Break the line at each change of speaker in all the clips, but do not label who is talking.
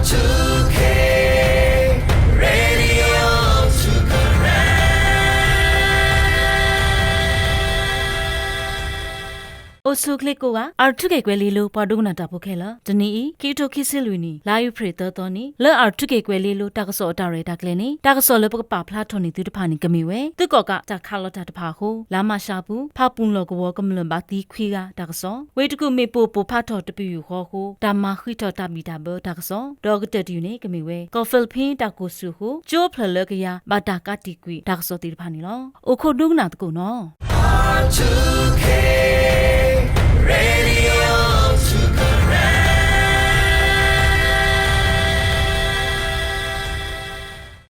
R2K Radio Osu klikowa R2K kweli lo padugna tapokhela dani kito khisilwini layu phreto toni le R2K kweli lo takso tare takleni takso le pa phla thoni tu taphani kamiwe tukoka ta khalota tapha ho lama shapu phapun lo ko kamlon ba ti khwi ga takso wetuku mepo po phatho tpiyu ho tama khwitho tabita bo takso dogte tu ne kamiwe ko philpin takosu ho jo phlele kya bata kati kwi takso ti taphani lo okhodugna tko no R2K Radio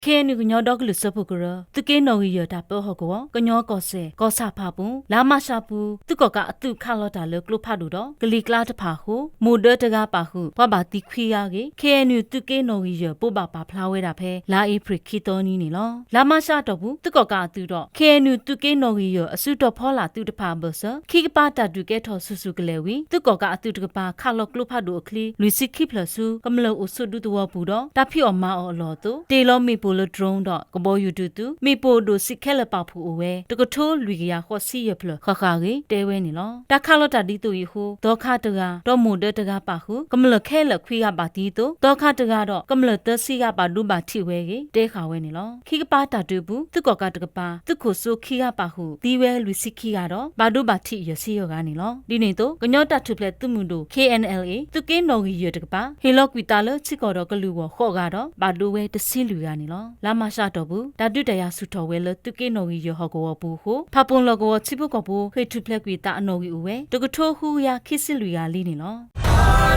Ken nyo dog lu sapukura tu ke no yo ta po ho ko nyo ko se ko sa pha pu la ma sha pu tu ko ka atu kha lo ta lo klo pha du do kli kla ta pha ho mo de ta ga pa hu pa ba ti khwi ya ge ken tu ke no yo po ba pa phla we da phe la e phri khi to ni ni lo la ma sha to bu tu ko ka atu do ken tu ke no yo asu to pho la tu ta pha bo so khi pa ta tu ke tho su su kle wi tu ko ka atu ta pa kha lo klo pha du khli lu si khi plus su kam lo o su du to bu do ta phi o ma o lo tu te lo mi po lo drone dot kabo yututu mi po do sikhela pa phu o we to ko tho lwi ya kho si ye phlo kha kha ge te we ni lo ta kha lo ta di tu yi ho do kha ta ga do mo de ta ga pa hu kam lo khe lo khwi ga ba ti to do kha ta ga do kam lo ta si ga ba du ba thi we ge te kha we ni lo khi ka pa ta tu bu tu ko ka ta ka pa tu ko so khi ga pa hu ti we lwi si khi ga do ba du ba thi ye si yo ga ni lo di ni to ko nyo ta thu phle tu mu do KNLA tu ke no gi ye ta ka pa he lo kwi ta lo chi ko do ka lu wo kho ga do ba du we ta si lu ga ni lo la ma sha to bu da du ta ya su tho we lo tu ke no gi yo ho ko bu ho pha pon lo ko chi bu ko bu he thu phle kwi ta no gi u we to ko tho hu ya khi si lu ga li ni lo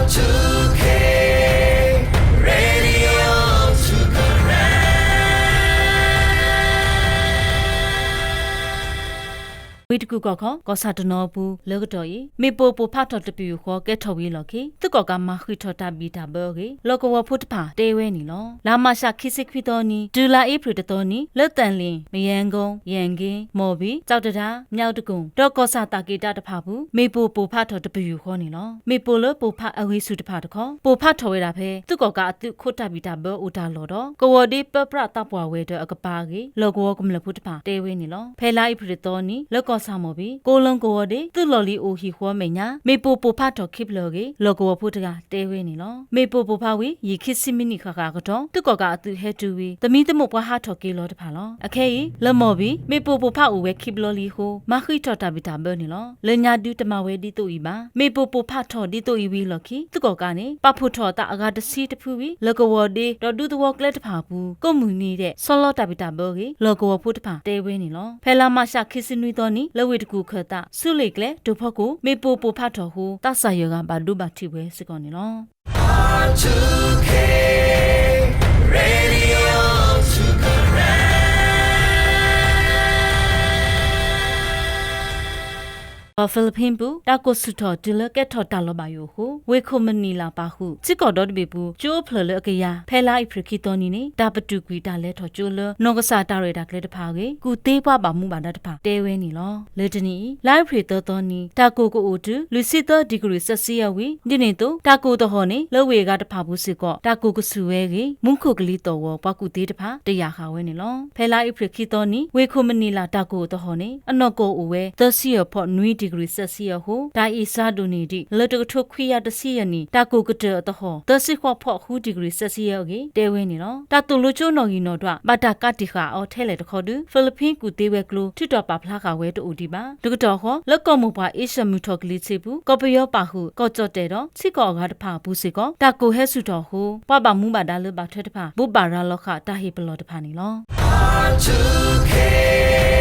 R2K Radioဝိတကူကခကောစာတနောဘူးလောကတော်ဤမေပိုပိုဖတ်တော်တပြူခေါ်ကဲထော်ဝီလော်ခိသူကောကမခွိထော်တာဘီတာဘောကေလောကဝဖုတ်ဖာတဲဝဲနီလောလာမရှာခိစစ်ခွိတော်နီဒူလာအေဖရတတော်နီလက်တန်လင်းမယန်ကုန်းရန်ကင်းမော်ဘီကြောက်တတာမြောက်တကုံဒေါကောစာတာကေတာတဖာဘူးမေပိုပိုဖတ်တော်တပြူခေါ်နီလောမေပိုလပိုဖတ်အဝေးစုတဖာတခေါ်ပိုဖတ်ထော်ဝဲတာဖဲသူကောကအတုခွတ်တာဘီတာဘောဦးတာလော်တော့ကဝဒီပပရတပွားဝဲတဲ့အကပါကေလောကဝကမလဖုတ်ဖာတဲဝဲနီလောဖဲလာအေဖရတော်နီလောကဆာမော်ဘီကိုလုံးကိုဝဒီသူလော်လီအိုဟီခွာမေညာမေပိုပိုဖတ်တော်ခိပလော်ကေလောကဝဖုတ်တကတဲဝဲနီလောမေပိုပိုဖာဝီယီခိစီမီနီခါခါကတော့သူကောကအတုဟဲတူဝီသမီးတမပွားဟာထော်ကေလော်တဖာလောအခဲဤလမော်ဘီမေပိုပိုဖာဦးဝဲခိပလော်လီဟိုမခိထော်တာဘီတာဘောနီလောလညာဒူတမဝဲဒီတူဤပါမေပိုပိုဖတ်ထော်ဒီတူဤဝီလော်ခိသူကောကနေပဖုထော်တာအကတစီတဖူဝီလောကဝဒီတော်ဒူတဝကလက်တဖာဘူးကိုမူနီတဲ့ဆောလော်တာဘီတာဘောကေလောကဝဖုတ်တဖာတဲဝဲနီလောဖဲလာမရှာခိစနွီတော်နီလဝေတကူခတာဆုလေကလေဒုဖကိုမေပိုပိုဖတ်တော်ဟူတဆာယောကဘာဒုဘာတိဝဲစကောနီလော R2K Radioဖိလစ်ပင်းဘူးတာကိုစုထော်ဒီလကက်ထော်တာလောပါယိုဟုဝေခုမနီလာပါဟုစစ်ကော်ဒေါ်ဘေဘူးကျိုးဖလလအကရဖဲလိုက်ဖရခီတိုနီနေတာပတူကွီတာလဲထော်ကျိုးလနောကဆာတာရတာကလေးတဖာကေကူသေးပွားပါမှုပါတာတဖာတဲဝဲနီလောလေတနီလိုက်ဖရီတော်တော်နီတာကိုကိုအိုတူလူစစ်တော်ဒီဂရီဆက်စီယဝီဒီနေတော့တာကိုတော်ဟောနေလောဝေကတဖာဘူးစစ်ကောတာကိုကဆူဝဲကေမုန်ခုကလေးတော်ဝပကူသေးတဖာတရာခါဝဲနီလောဖဲလိုက်ဖရခီတိုနီဝေခုမနီလာတာကိုတော်ဟောနေအနော်ကိုအိုဝဲသစီယဖော့နွီဒီဂရီဆက်စီယဟိုဒါအီစာဒိုနီဒီလတကထုခွေရတစီယနီတာကိုကတတဟောသစီခောဖော့ဟူဒီဂရီဆက်စီယကေတဲဝဲနီနော်တာတူလိုချိုနော်ဂီနော်တော့ဘာတာကတိခါအော်ထဲလေတခေါ်တူဖိလစ်ပင်းကူသေးဝဲကလိုထွတ်တော်ပါဖလားကဝဲတူဒီပါဒကတော်ဟောလက်ကောမူပါအေရှမူထော်ကလေးချေဘူးကောပယောပါဟုကောကြော့တဲ့တော့ချစ်ကောကတဖာဘူးစီကောတာကိုဟဲဆူတော်ဟိုပပမူပါဒါလဘထွတ်တဖာဘူပါရာလောခတာဟေပလောတဖာနီလောR2K